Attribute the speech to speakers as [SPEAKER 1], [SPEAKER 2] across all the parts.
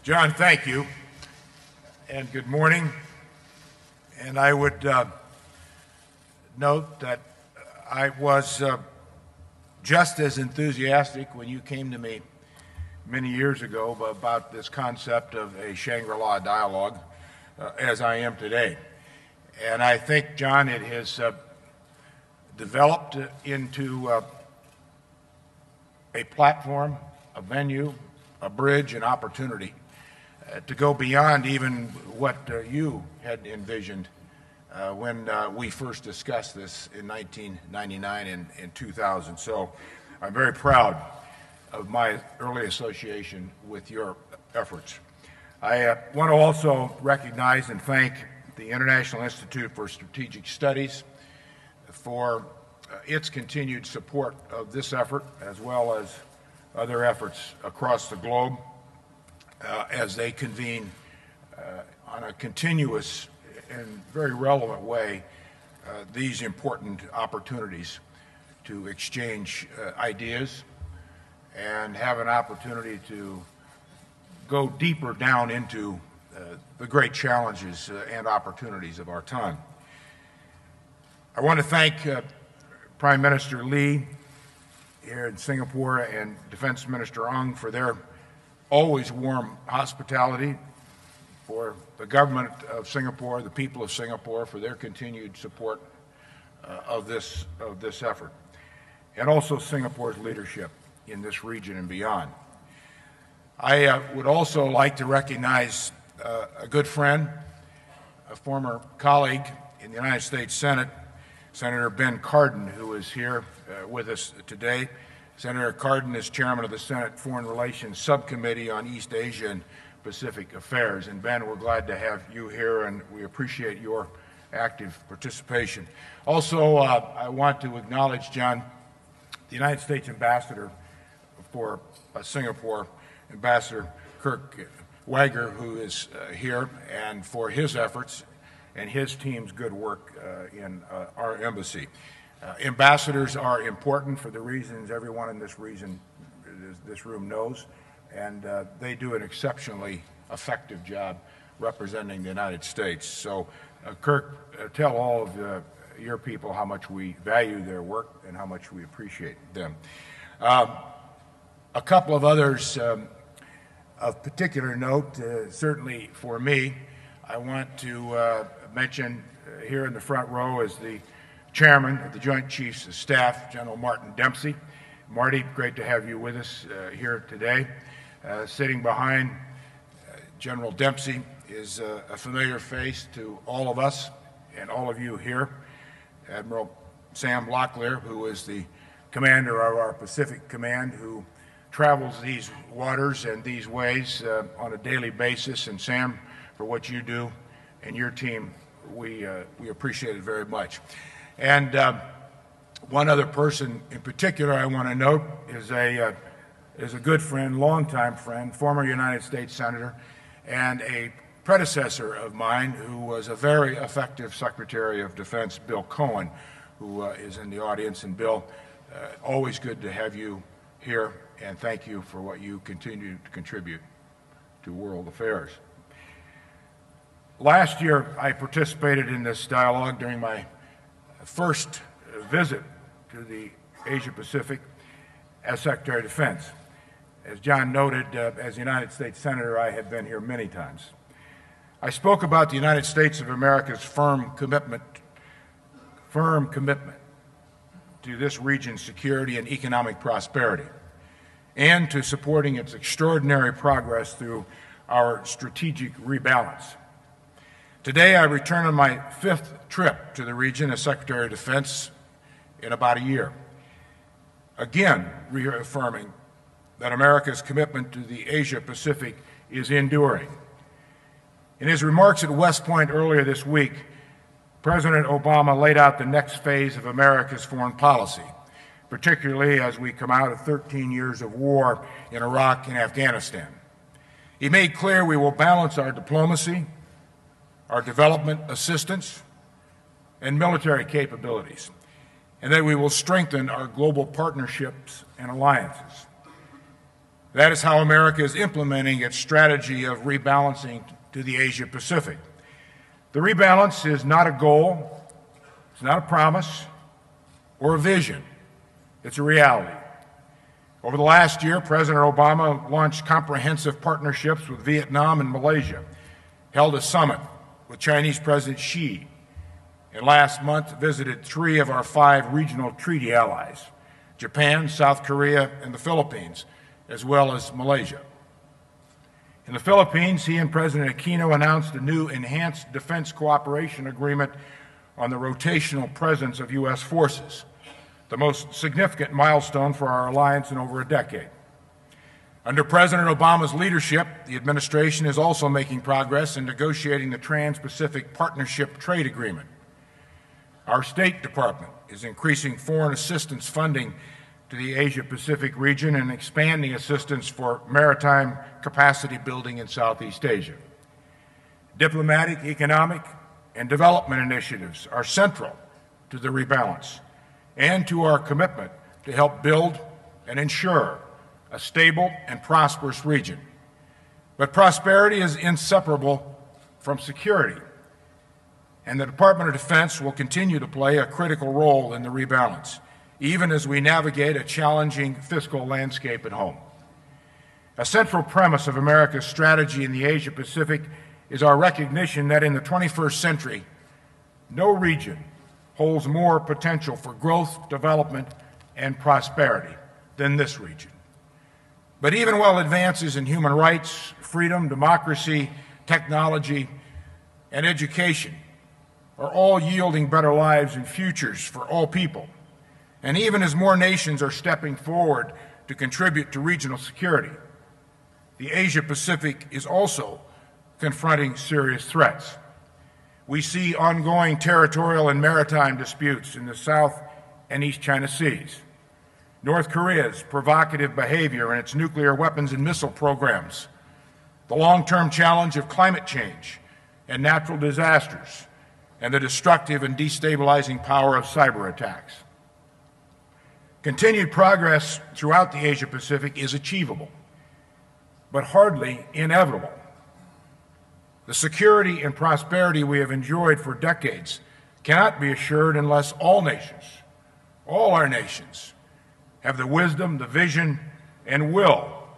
[SPEAKER 1] John, thank you, and good morning. And I would note that I was just as enthusiastic when you came to me many years ago about this concept of a Shangri-La Dialogue as I am today. And I think, John, it has developed into a platform, a venue, a bridge, an opportunity to go beyond even what you had envisioned when we first discussed this in 1999 and 2000. So I'm very proud of my early association with your efforts. I want to also recognize and thank the International Institute for Strategic Studies for its continued support of this effort, as well as other efforts across the globe as they convene on a continuous and very relevant way these important opportunities to exchange ideas and have an opportunity to go deeper down into the great challenges and opportunities of our time. I want to thank Prime Minister Lee here in Singapore and Defense Minister Ong for their always warm hospitality, for the government of Singapore, the people of Singapore, for their continued support of this effort, and also Singapore's leadership in this region and beyond. I would also like to recognize a good friend, a former colleague in the United States Senate, Senator Ben Cardin, who is here with us today. Senator Cardin is chairman of the Senate Foreign Relations Subcommittee on East Asia and Pacific Affairs. And Ben, we're glad to have you here, and we appreciate your active participation. Also, I want to acknowledge, John, the United States Ambassador for Singapore, Ambassador Kirk Wager, who is here, and for his efforts and his team's good work in our embassy. Ambassadors are important for the reasons everyone in this room knows, and they do an exceptionally effective job representing the United States. So, Kirk, tell all of your people how much we value their work and how much we appreciate them. A couple of others of particular note, certainly for me, I want to mention here in the front row is the Chairman of the Joint Chiefs of Staff, General Martin Dempsey. Marty, great to have you with us here today. Sitting behind General Dempsey is a familiar face to all of us and all of you here, Admiral Sam Locklear, who is the commander of our Pacific Command, who travels these waters and these ways on a daily basis. And Sam, for what you do and your team, we appreciate it very much. And one other person in particular I want to note is a good friend, longtime friend, former United States Senator, and a predecessor of mine who was a very effective Secretary of Defense, Bill Cohen, who is in the audience. And Bill, always good to have you here, and thank you for what you continue to contribute to world affairs. Last year, I participated in this dialogue during my first visit to the Asia-Pacific as Secretary of Defense. As John noted, as a United States Senator, I had been here many times. I spoke about the United States of America's firm commitment to this region's security and economic prosperity, and to supporting its extraordinary progress through our strategic rebalance. Today, I return on my 5th trip to the region as Secretary of Defense in about a year, again reaffirming that America's commitment to the Asia-Pacific is enduring. In his remarks at West Point earlier this week, President Obama laid out the next phase of America's foreign policy, particularly as we come out of 13 years of war in Iraq and Afghanistan. He made clear we will balance our diplomacy, our development assistance, and military capabilities, and that we will strengthen our global partnerships and alliances. That is how America is implementing its strategy of rebalancing to the Asia-Pacific. The rebalance is not a goal, it's not a promise, or a vision. It's a reality. Over the last year, President Obama launched comprehensive partnerships with Vietnam and Malaysia, held a summit with Chinese President Xi, and last month visited 3 of our 5 regional treaty allies, Japan, South Korea, and the Philippines, as well as Malaysia. In the Philippines, he and President Aquino announced a new enhanced defense cooperation agreement on the rotational presence of U.S. forces, the most significant milestone for our alliance in over a decade. Under President Obama's leadership, the administration is also making progress in negotiating the Trans-Pacific Partnership Trade Agreement. Our State Department is increasing foreign assistance funding to the Asia-Pacific region and expanding assistance for maritime capacity building in Southeast Asia. Diplomatic, economic, and development initiatives are central to the rebalance and to our commitment to help build and ensure a stable and prosperous region. But prosperity is inseparable from security, and the Department of Defense will continue to play a critical role in the rebalance, even as we navigate a challenging fiscal landscape at home. A central premise of America's strategy in the Asia-Pacific is our recognition that in the 21st century, no region holds more potential for growth, development, and prosperity than this region. But even while advances in human rights, freedom, democracy, technology, and education are all yielding better lives and futures for all people, and even as more nations are stepping forward to contribute to regional security, the Asia-Pacific is also confronting serious threats. We see ongoing territorial and maritime disputes in the South and East China Seas, North Korea's provocative behavior in its nuclear weapons and missile programs, the long-term challenge of climate change and natural disasters, and the destructive and destabilizing power of cyber attacks. Continued progress throughout the Asia-Pacific is achievable, but hardly inevitable. The security and prosperity we have enjoyed for decades cannot be assured unless all nations, all our nations, have the wisdom, the vision, and will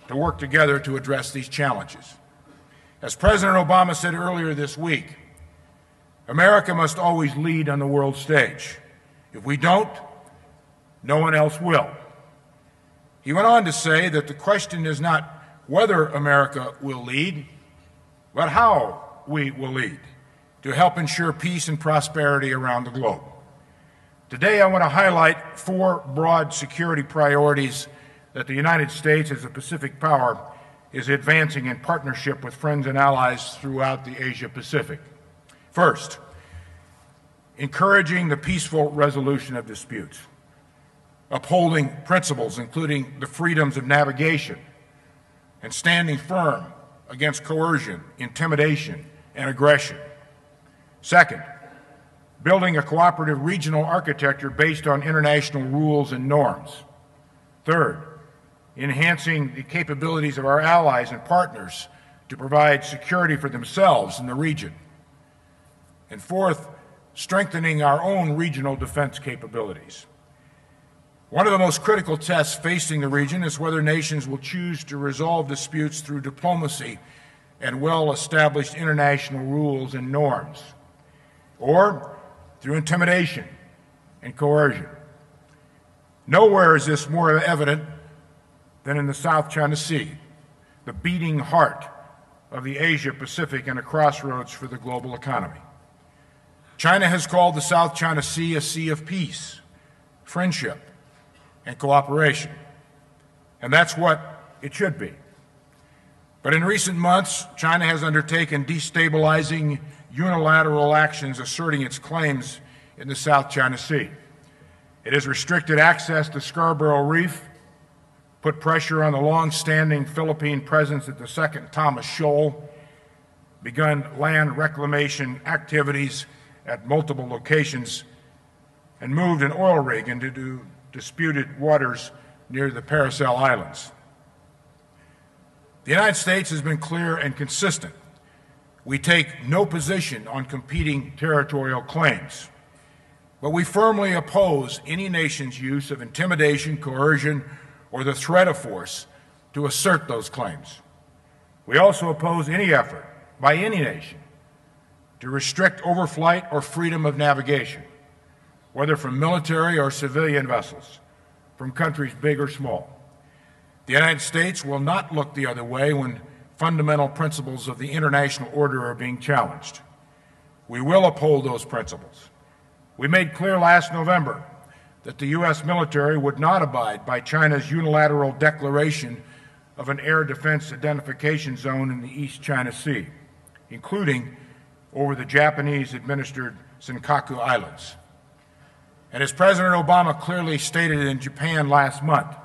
[SPEAKER 1] to work together to address these challenges. As President Obama said earlier this week, America must always lead on the world stage. If we don't, no one else will. He went on to say that the question is not whether America will lead, but how we will lead to help ensure peace and prosperity around the globe. Today, I want to highlight 4 broad security priorities that the United States, as a Pacific power, is advancing in partnership with friends and allies throughout the Asia-Pacific. First, encouraging the peaceful resolution of disputes, upholding principles including the freedoms of navigation, and standing firm against coercion, intimidation, and aggression. Second, building a cooperative regional architecture based on international rules and norms. Third, enhancing the capabilities of our allies and partners to provide security for themselves in the region. And fourth, strengthening our own regional defense capabilities. One of the most critical tests facing the region is whether nations will choose to resolve disputes through diplomacy and well-established international rules and norms, or through intimidation and coercion. Nowhere is this more evident than in the South China Sea, the beating heart of the Asia-Pacific and a crossroads for the global economy. China has called the South China Sea a sea of peace, friendship, and cooperation, and that's what it should be. But in recent months, China has undertaken destabilizing unilateral actions asserting its claims in the South China Sea. It has restricted access to Scarborough Reef, put pressure on the long-standing Philippine presence at the Second Thomas Shoal, begun land reclamation activities at multiple locations, and moved an oil rig into disputed waters near the Paracel Islands. The United States has been clear and consistent. We take no position on competing territorial claims, but we firmly oppose any nation's use of intimidation, coercion, or the threat of force to assert those claims. We also oppose any effort by any nation to restrict overflight or freedom of navigation, whether from military or civilian vessels, from countries big or small. The United States will not look the other way when fundamental principles of the international order are being challenged. We will uphold those principles. We made clear last November that the U.S. military would not abide by China's unilateral declaration of an air defense identification zone in the East China Sea, including over the Japanese-administered Senkaku Islands. And as President Obama clearly stated in Japan last month,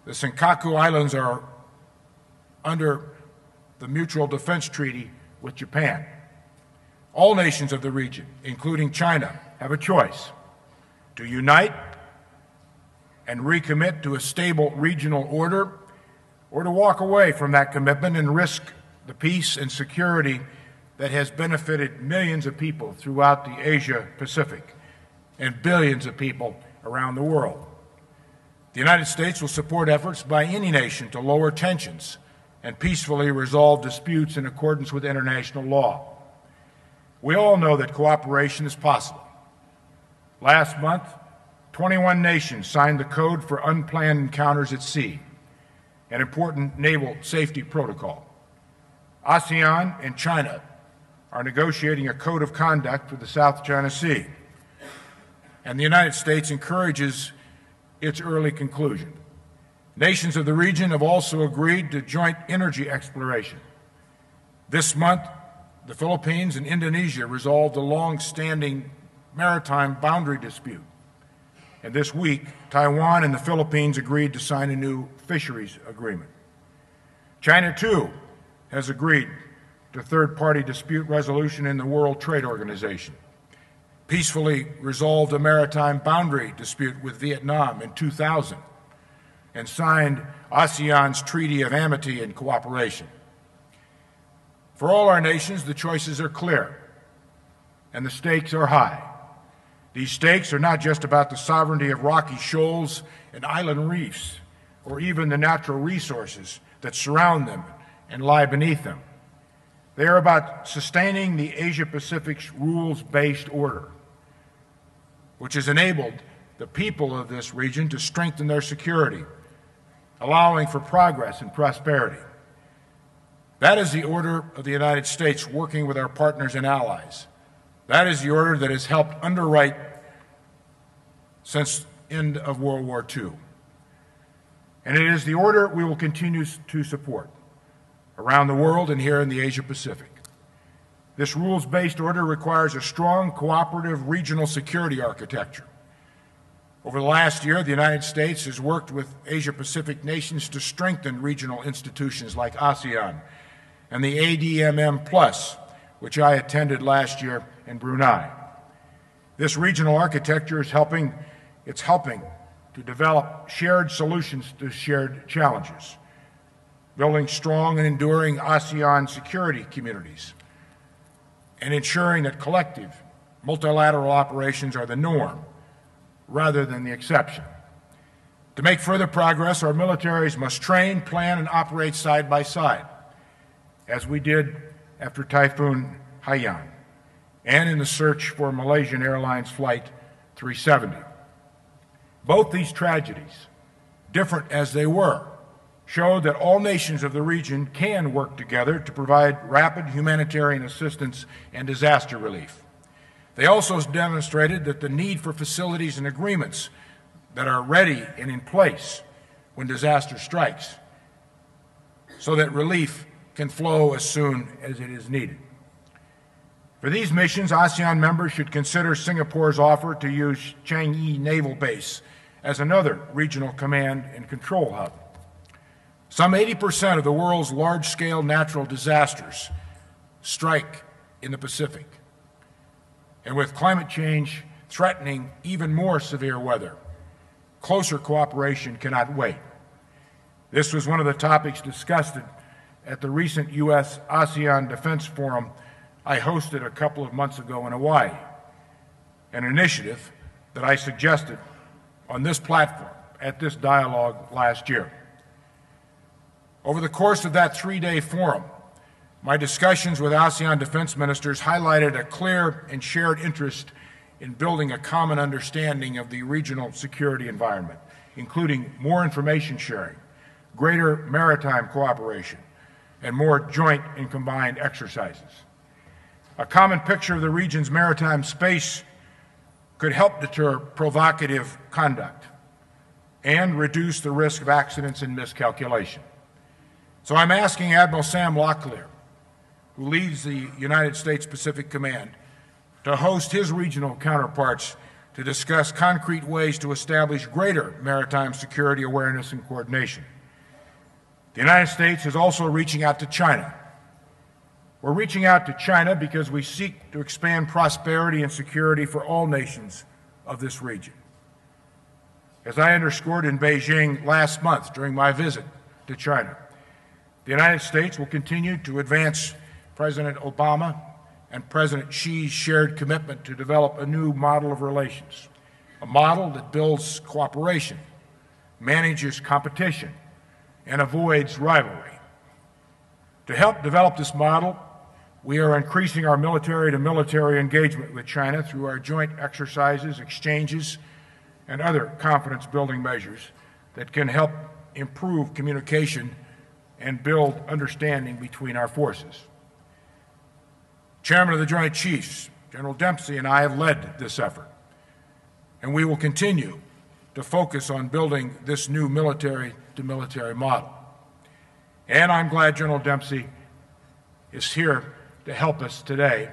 [SPEAKER 1] the Senkaku Islands are under the Mutual Defense Treaty with Japan. All nations of the region, including China, have a choice: to unite and recommit to a stable regional order, or to walk away from that commitment and risk the peace and security that has benefited millions of people throughout the Asia-Pacific and billions of people around the world. The United States will support efforts by any nation to lower tensions and peacefully resolve disputes in accordance with international law. We all know that cooperation is possible. Last month, 21 nations signed the Code for Unplanned Encounters at Sea, an important naval safety protocol. ASEAN and China are negotiating a code of conduct for the South China Sea, and the United States encourages its early conclusion. Nations of the region have also agreed to joint energy exploration. This month, the Philippines and Indonesia resolved a long-standing maritime boundary dispute. And this week, Taiwan and the Philippines agreed to sign a new fisheries agreement. China, too, has agreed to third-party dispute resolution in the World Trade Organization, peacefully resolved a maritime boundary dispute with Vietnam in 2000, and signed ASEAN's Treaty of Amity and Cooperation. For all our nations, the choices are clear, and the stakes are high. These stakes are not just about the sovereignty of rocky shoals and island reefs, or even the natural resources that surround them and lie beneath them. They are about sustaining the Asia-Pacific's rules-based order, which has enabled the people of this region to strengthen their security, allowing for progress and prosperity. That is the order of the United States working with our partners and allies. That is the order that has helped underwrite since the end of World War II. And it is the order we will continue to support around the world and here in the Asia-Pacific. This rules-based order requires a strong, cooperative regional security architecture. Over the last year, the United States has worked with Asia-Pacific nations to strengthen regional institutions like ASEAN and the ADMM+, which I attended last year in Brunei. This regional architecture is helping to develop shared solutions to shared challenges, building strong and enduring ASEAN security communities, and ensuring that collective multilateral operations are the norm rather than the exception. To make further progress, our militaries must train, plan, and operate side by side, as we did after Typhoon Haiyan and in the search for Malaysian Airlines Flight 370. Both these tragedies, different as they were, showed that all nations of the region can work together to provide rapid humanitarian assistance and disaster relief. They also demonstrated that the need for facilities and agreements that are ready and in place when disaster strikes, so that relief can flow as soon as it is needed. For these missions, ASEAN members should consider Singapore's offer to use Changi Naval Base as another regional command and control hub. Some 80% of the world's large-scale natural disasters strike in the Pacific. And with climate change threatening even more severe weather, closer cooperation cannot wait. This was one of the topics discussed at the recent U.S.-ASEAN Defense Forum I hosted a couple of months ago in Hawaii, an initiative that I suggested on this platform at this dialogue last year. Over the course of that three-day forum, my discussions with ASEAN defense ministers highlighted a clear and shared interest in building a common understanding of the regional security environment, including more information sharing, greater maritime cooperation, and more joint and combined exercises. A common picture of the region's maritime space could help deter provocative conduct and reduce the risk of accidents and miscalculation. So I'm asking Admiral Sam Locklear, who leads the United States Pacific Command, to host his regional counterparts to discuss concrete ways to establish greater maritime security awareness and coordination. The United States is also reaching out to China. We're reaching out to China because we seek to expand prosperity and security for all nations of this region. As I underscored in Beijing last month during my visit to China, the United States will continue to advance President Obama and President Xi's shared commitment to develop a new model of relations, a model that builds cooperation, manages competition, and avoids rivalry. To help develop this model, we are increasing our military-to-military engagement with China through our joint exercises, exchanges, and other confidence-building measures that can help improve communication and build understanding between our forces. Chairman of the Joint Chiefs, General Dempsey, and I have led this effort, and we will continue to focus on building this new military-to-military model. And I'm glad General Dempsey is here to help us today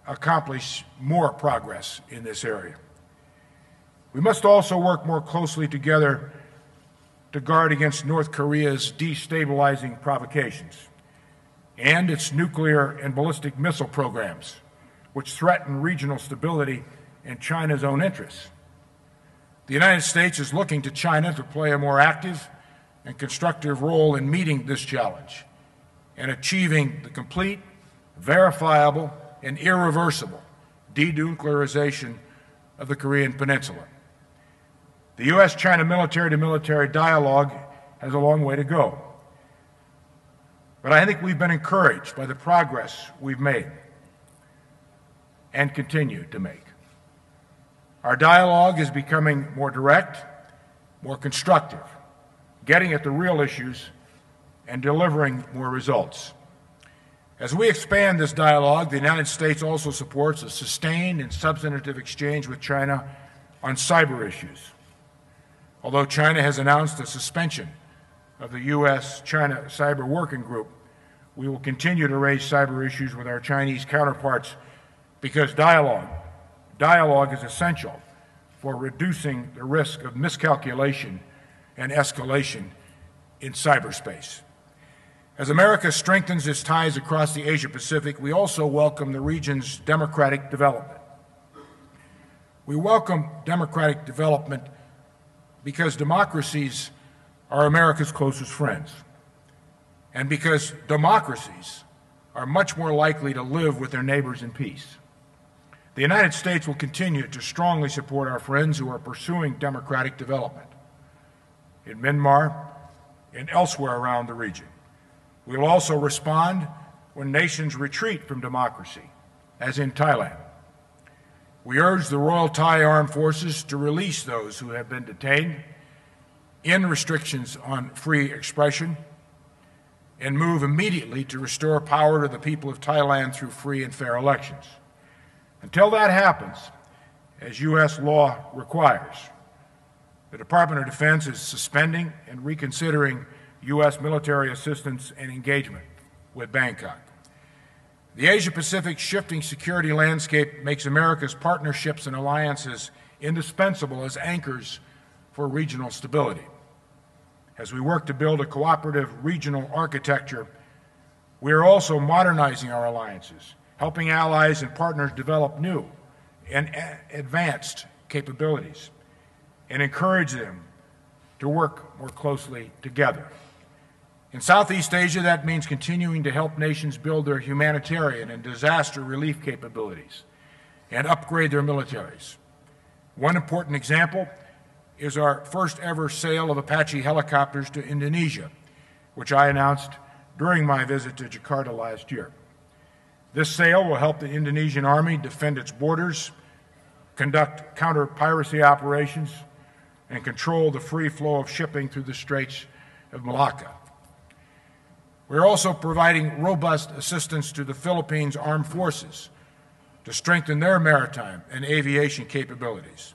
[SPEAKER 1] accomplish more progress in this area. We must also work more closely together to guard against North Korea's destabilizing provocations and its nuclear and ballistic missile programs, which threaten regional stability and China's own interests. The United States is looking to China to play a more active and constructive role in meeting this challenge and achieving the complete, verifiable, and irreversible denuclearization of the Korean Peninsula. The U.S.-China military-to-military dialogue has a long way to go, but I think we've been encouraged by the progress we've made and continue to make. Our dialogue is becoming more direct, more constructive, getting at the real issues and delivering more results. As we expand this dialogue, the United States also supports a sustained and substantive exchange with China on cyber issues. Although China has announced a suspension of the U.S.-China Cyber Working Group, we will continue to raise cyber issues with our Chinese counterparts because dialogue is essential for reducing the risk of miscalculation and escalation in cyberspace. As America strengthens its ties across the Asia-Pacific, we also welcome the region's democratic development. We welcome democratic development because democracies are America's closest friends, and because democracies are much more likely to live with their neighbors in peace. The United States will continue to strongly support our friends who are pursuing democratic development in Myanmar and elsewhere around the region. We will also respond when nations retreat from democracy, as in Thailand. We urge the Royal Thai Armed Forces to release those who have been detained, end restrictions on free expression, and move immediately to restore power to the people of Thailand through free and fair elections. Until that happens, as U.S. law requires, the Department of Defense is suspending and reconsidering U.S. military assistance and engagement with Bangkok. The Asia-Pacific shifting security landscape makes America's partnerships and alliances indispensable as anchors for regional stability. As we work to build a cooperative regional architecture, we are also modernizing our alliances, helping allies and partners develop new and advanced capabilities, and encourage them to work more closely together. In Southeast Asia, that means continuing to help nations build their humanitarian and disaster relief capabilities and upgrade their militaries. One important example is our first ever sale of Apache helicopters to Indonesia, which I announced during my visit to Jakarta last year. This sale will help the Indonesian Army defend its borders, conduct counter-piracy operations, and control the free flow of shipping through the Straits of Malacca. We're also providing robust assistance to the Philippines Armed Forces to strengthen their maritime and aviation capabilities.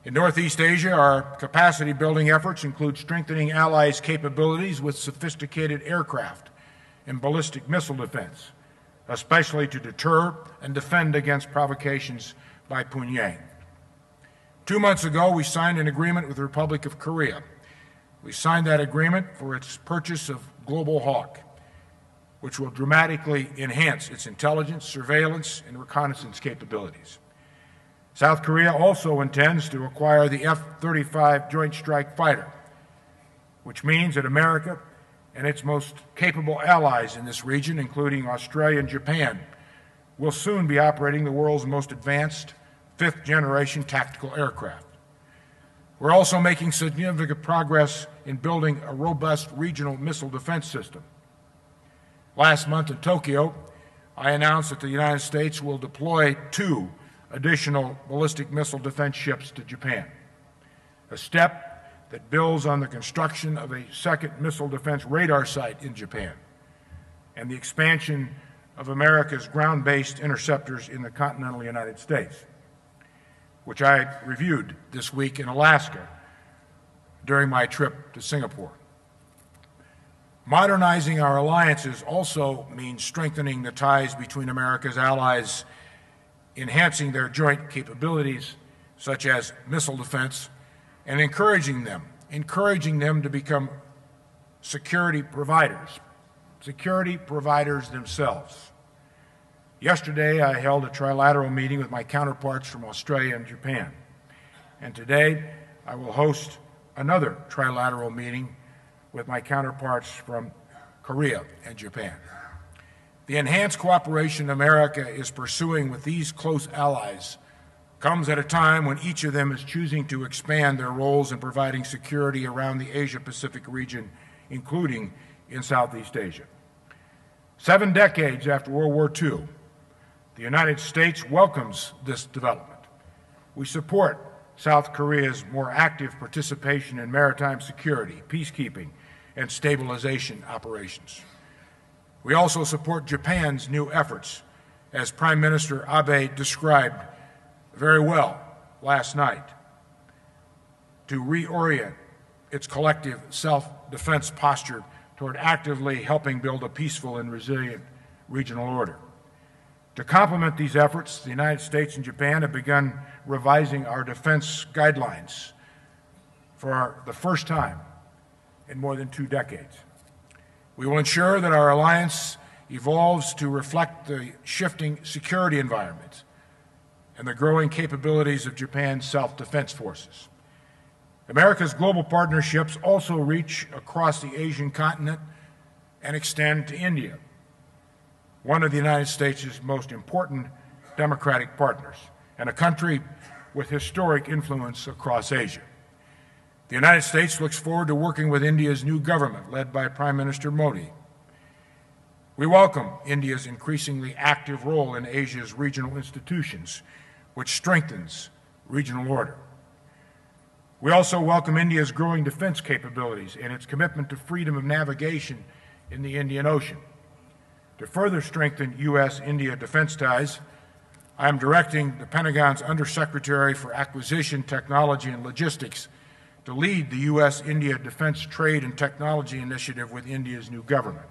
[SPEAKER 1] In Northeast Asia, our capacity-building efforts include strengthening allies' capabilities with sophisticated aircraft and ballistic missile defense, especially to deter and defend against provocations by Pyongyang. 2 months ago, we signed an agreement with the Republic of Korea. We signed that agreement for its purchase of Global Hawk, which will dramatically enhance its intelligence, surveillance, and reconnaissance capabilities. South Korea also intends to acquire the F-35 Joint Strike Fighter, which means that America and its most capable allies in this region, including Australia and Japan, will soon be operating the world's most advanced fifth-generation tactical aircraft. We're also making significant progress in building a robust regional missile defense system. Last month in Tokyo, I announced that the United States will deploy 2 additional ballistic missile defense ships to Japan, a step that builds on the construction of a second missile defense radar site in Japan and the expansion of America's ground-based interceptors in the continental United States, which I reviewed this week in Alaska during my trip to Singapore. Modernizing our alliances also means strengthening the ties between America's allies, enhancing their joint capabilities, such as missile defense, and encouraging them to become security providers themselves. Yesterday, I held a trilateral meeting with my counterparts from Australia and Japan, and today I will host another trilateral meeting with my counterparts from Korea and Japan. The enhanced cooperation America is pursuing with these close allies comes at a time when each of them is choosing to expand their roles in providing security around the Asia-Pacific region, including in Southeast Asia. 7 decades after World War II, the United States welcomes this development. We support South Korea's more active participation in maritime security, peacekeeping, and stabilization operations. We also support Japan's new efforts, as Prime Minister Abe described very well last night, to reorient its collective self-defense posture toward actively helping build a peaceful and resilient regional order. To complement these efforts, the United States and Japan have begun revising our defense guidelines for the first time in more than 2 decades. We will ensure that our alliance evolves to reflect the shifting security environment and the growing capabilities of Japan's self-defense forces. America's global partnerships also reach across the Asian continent and extend to India, one of the United States' most important democratic partners, and a country with historic influence across Asia. The United States looks forward to working with India's new government, led by Prime Minister Modi. We welcome India's increasingly active role in Asia's regional institutions, which strengthens regional order. We also welcome India's growing defense capabilities and its commitment to freedom of navigation in the Indian Ocean. To further strengthen U.S.-India defense ties, I am directing the Pentagon's Undersecretary for Acquisition, Technology, and Logistics to lead the U.S.-India Defense Trade and Technology Initiative with India's new government.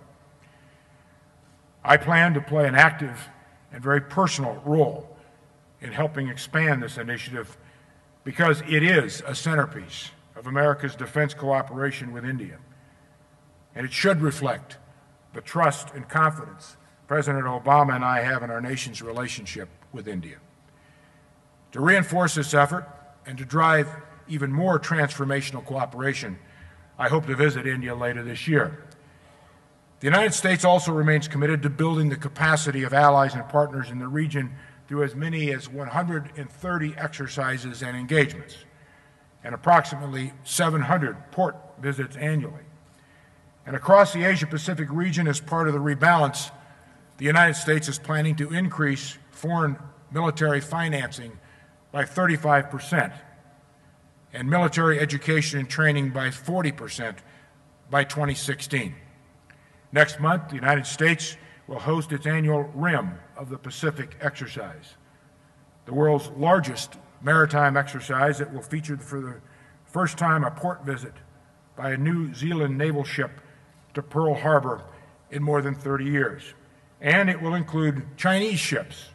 [SPEAKER 1] I plan to play an active and very personal role in helping expand this initiative because it is a centerpiece of America's defense cooperation with India, and it should reflect the trust and confidence President Obama and I have in our nation's relationship with India. To reinforce this effort and to drive even more transformational cooperation, I hope to visit India later this year. The United States also remains committed to building the capacity of allies and partners in the region through as many as 130 exercises and engagements, and approximately 700 port visits annually. And across the Asia-Pacific region, as part of the rebalance, the United States is planning to increase foreign military financing by 35% and military education and training by 40% by 2016. Next month, the United States will host its annual Rim of the Pacific exercise, the world's largest maritime exercise that will feature for the first time a port visit by a New Zealand naval ship to Pearl Harbor in more than 30 years. And it will include Chinese ships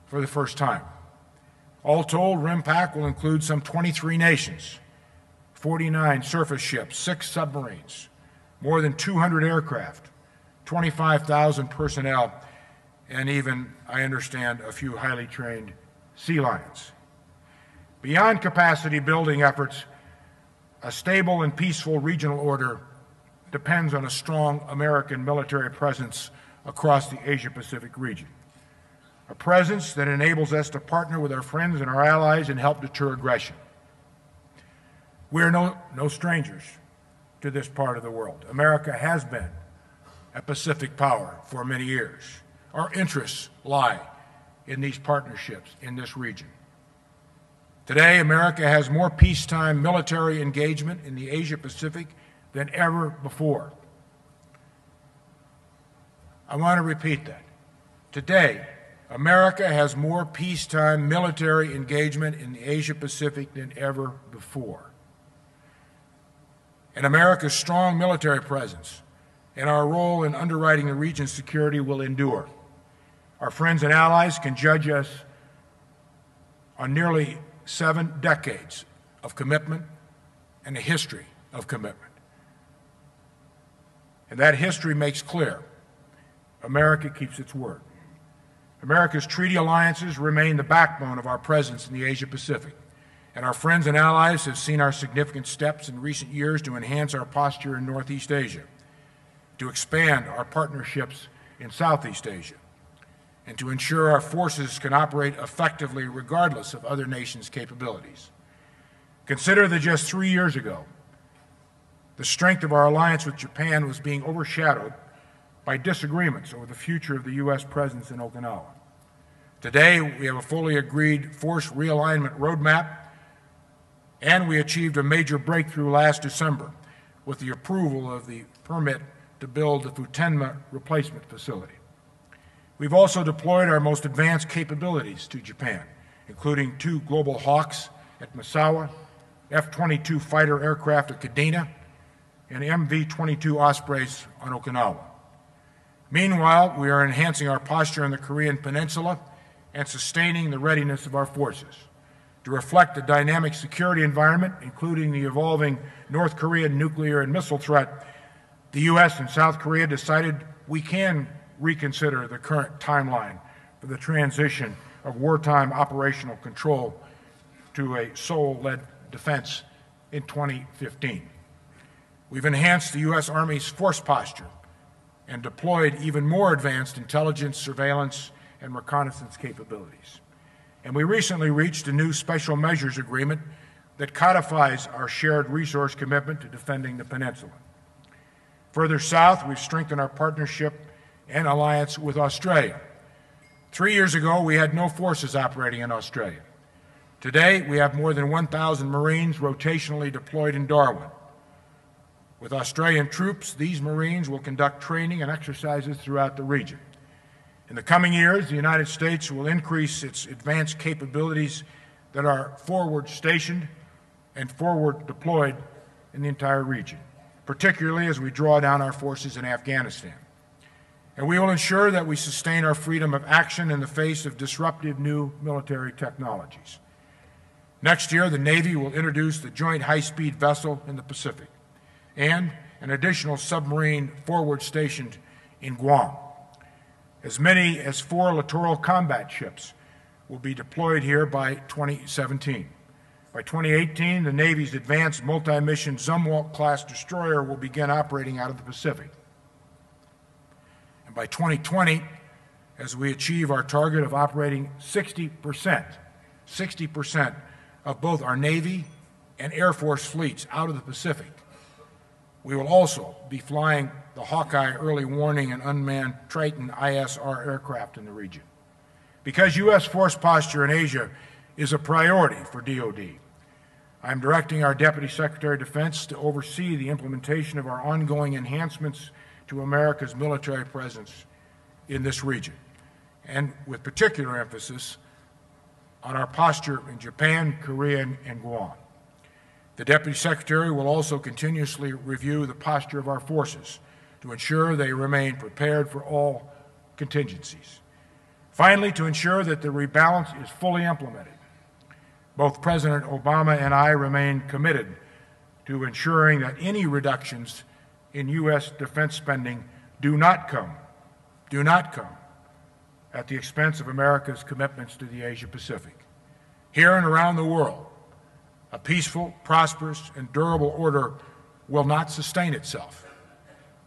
[SPEAKER 1] for the first time. All told, RIMPAC will include some 23 nations, 49 surface ships, 6 submarines, more than 200 aircraft, 25,000 personnel, and even, I understand, a few highly trained sea lions. Beyond capacity building efforts, a stable and peaceful regional order depends on a strong American military presence across the Asia-Pacific region, a presence that enables us to partner with our friends and our allies and help deter aggression. We are no strangers to this part of the world. America has been a Pacific power for many years. Our interests lie in these partnerships in this region. Today, America has more peacetime military engagement in the Asia-Pacific than ever before. I want to repeat that. Today, America has more peacetime military engagement in the Asia-Pacific than ever before. And America's strong military presence and our role in underwriting the region's security will endure. Our friends and allies can judge us on nearly 7 decades of commitment and a history of commitment. And that history makes clear America keeps its word. America's treaty alliances remain the backbone of our presence in the Asia-Pacific, and our friends and allies have seen our significant steps in recent years to enhance our posture in Northeast Asia, to expand our partnerships in Southeast Asia, and to ensure our forces can operate effectively regardless of other nations' capabilities. Consider that just 3 years ago, the strength of our alliance with Japan was being overshadowed by disagreements over the future of the U.S. presence in Okinawa. Today, we have a fully agreed force realignment roadmap, and we achieved a major breakthrough last December with the approval of the permit to build the Futenma replacement facility. We've also deployed our most advanced capabilities to Japan, including 2 Global Hawks at Misawa, F-22 fighter aircraft at Kadena, and MV-22 Ospreys on Okinawa. Meanwhile, we are enhancing our posture in the Korean Peninsula and sustaining the readiness of our forces. To reflect the dynamic security environment, including the evolving North Korean nuclear and missile threat, the U.S. and South Korea decided we can reconsider the current timeline for the transition of wartime operational control to a Seoul-led defense in 2015. We've enhanced the U.S. Army's force posture and deployed even more advanced intelligence, surveillance, and reconnaissance capabilities. And we recently reached a new special measures agreement that codifies our shared resource commitment to defending the peninsula. Further south, we've strengthened our partnership and alliance with Australia. 3 years ago, we had no forces operating in Australia. Today, we have more than 1,000 Marines rotationally deployed in Darwin. With Australian troops, these Marines will conduct training and exercises throughout the region. In the coming years, the United States will increase its advanced capabilities that are forward stationed and forward deployed in the entire region, particularly as we draw down our forces in Afghanistan. And we will ensure that we sustain our freedom of action in the face of disruptive new military technologies. Next year, the Navy will introduce the Joint High-Speed Vessel in the Pacific and an additional submarine forward stationed in Guam. As many as 4 littoral combat ships will be deployed here by 2017. By 2018, the Navy's advanced multi-mission Zumwalt-class destroyer will begin operating out of the Pacific. And by 2020, as we achieve our target of operating 60% of both our Navy and Air Force fleets out of the Pacific, we will also be flying the Hawkeye early warning and unmanned Triton ISR aircraft in the region. Because U.S. force posture in Asia is a priority for DoD, I am directing our Deputy Secretary of Defense to oversee the implementation of our ongoing enhancements to America's military presence in this region, and with particular emphasis on our posture in Japan, Korea, and Guam. The Deputy Secretary will also continuously review the posture of our forces to ensure they remain prepared for all contingencies. Finally, to ensure that the rebalance is fully implemented, both President Obama and I remain committed to ensuring that any reductions in U.S. defense spending do not come at the expense of America's commitments to the Asia-Pacific. Here and around the world, a peaceful, prosperous, and durable order will not sustain itself.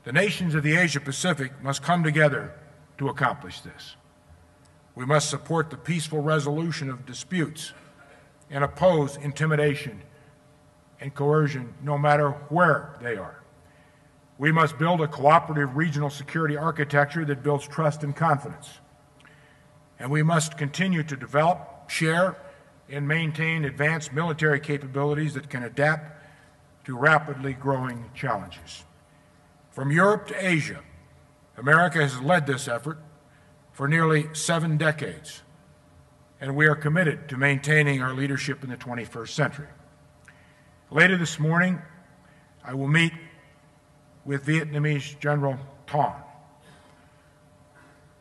[SPEAKER 1] The nations of the Asia-Pacific must come together to accomplish this. We must support the peaceful resolution of disputes and oppose intimidation and coercion no matter where they are. We must build a cooperative regional security architecture that builds trust and confidence. And we must continue to develop, share, and maintain advanced military capabilities that can adapt to rapidly growing challenges. From Europe to Asia, America has led this effort for nearly 7 decades, and we are committed to maintaining our leadership in the 21st century. Later this morning, I will meet with Vietnamese General Ton.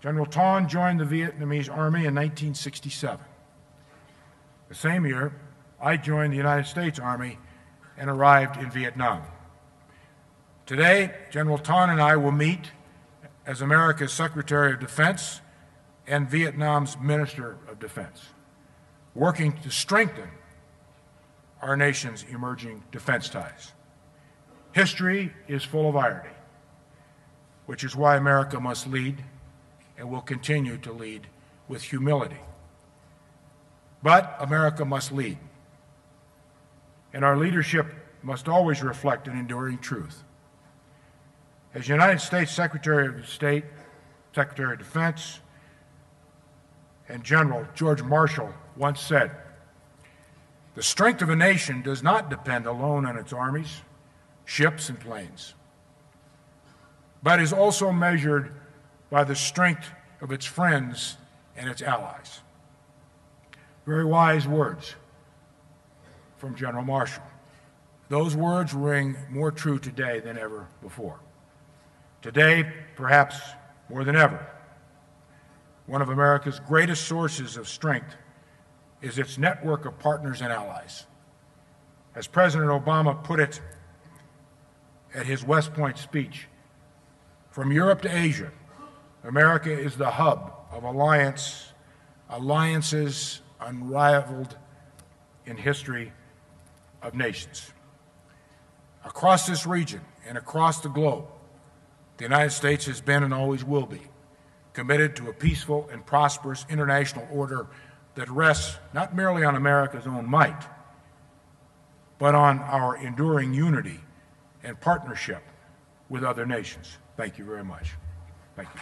[SPEAKER 1] General Ton joined the Vietnamese Army in 1967. The same year, I joined the United States Army and arrived in Vietnam. Today, General Ton and I will meet as America's Secretary of Defense and Vietnam's Minister of Defense, working to strengthen our nation's emerging defense ties. History is full of irony, which is why America must lead and will continue to lead with humility. But America must lead, and our leadership must always reflect an enduring truth. As United States Secretary of State, Secretary of Defense, and General George Marshall once said, "The strength of a nation does not depend alone on its armies, ships, and planes, but is also measured by the strength of its friends and its allies." Very wise words from General Marshall. Those words ring more true today than ever before. Today, perhaps more than ever, one of America's greatest sources of strength is its network of partners and allies. As President Obama put it at his West Point speech, from Europe to Asia, America is the hub of alliances unrivaled in history of nations. Across this region and across the globe, the United States has been and always will be committed to a peaceful and prosperous international order that rests not merely on America's own might, but on our enduring unity and partnership with other nations. Thank you very much. Thank you.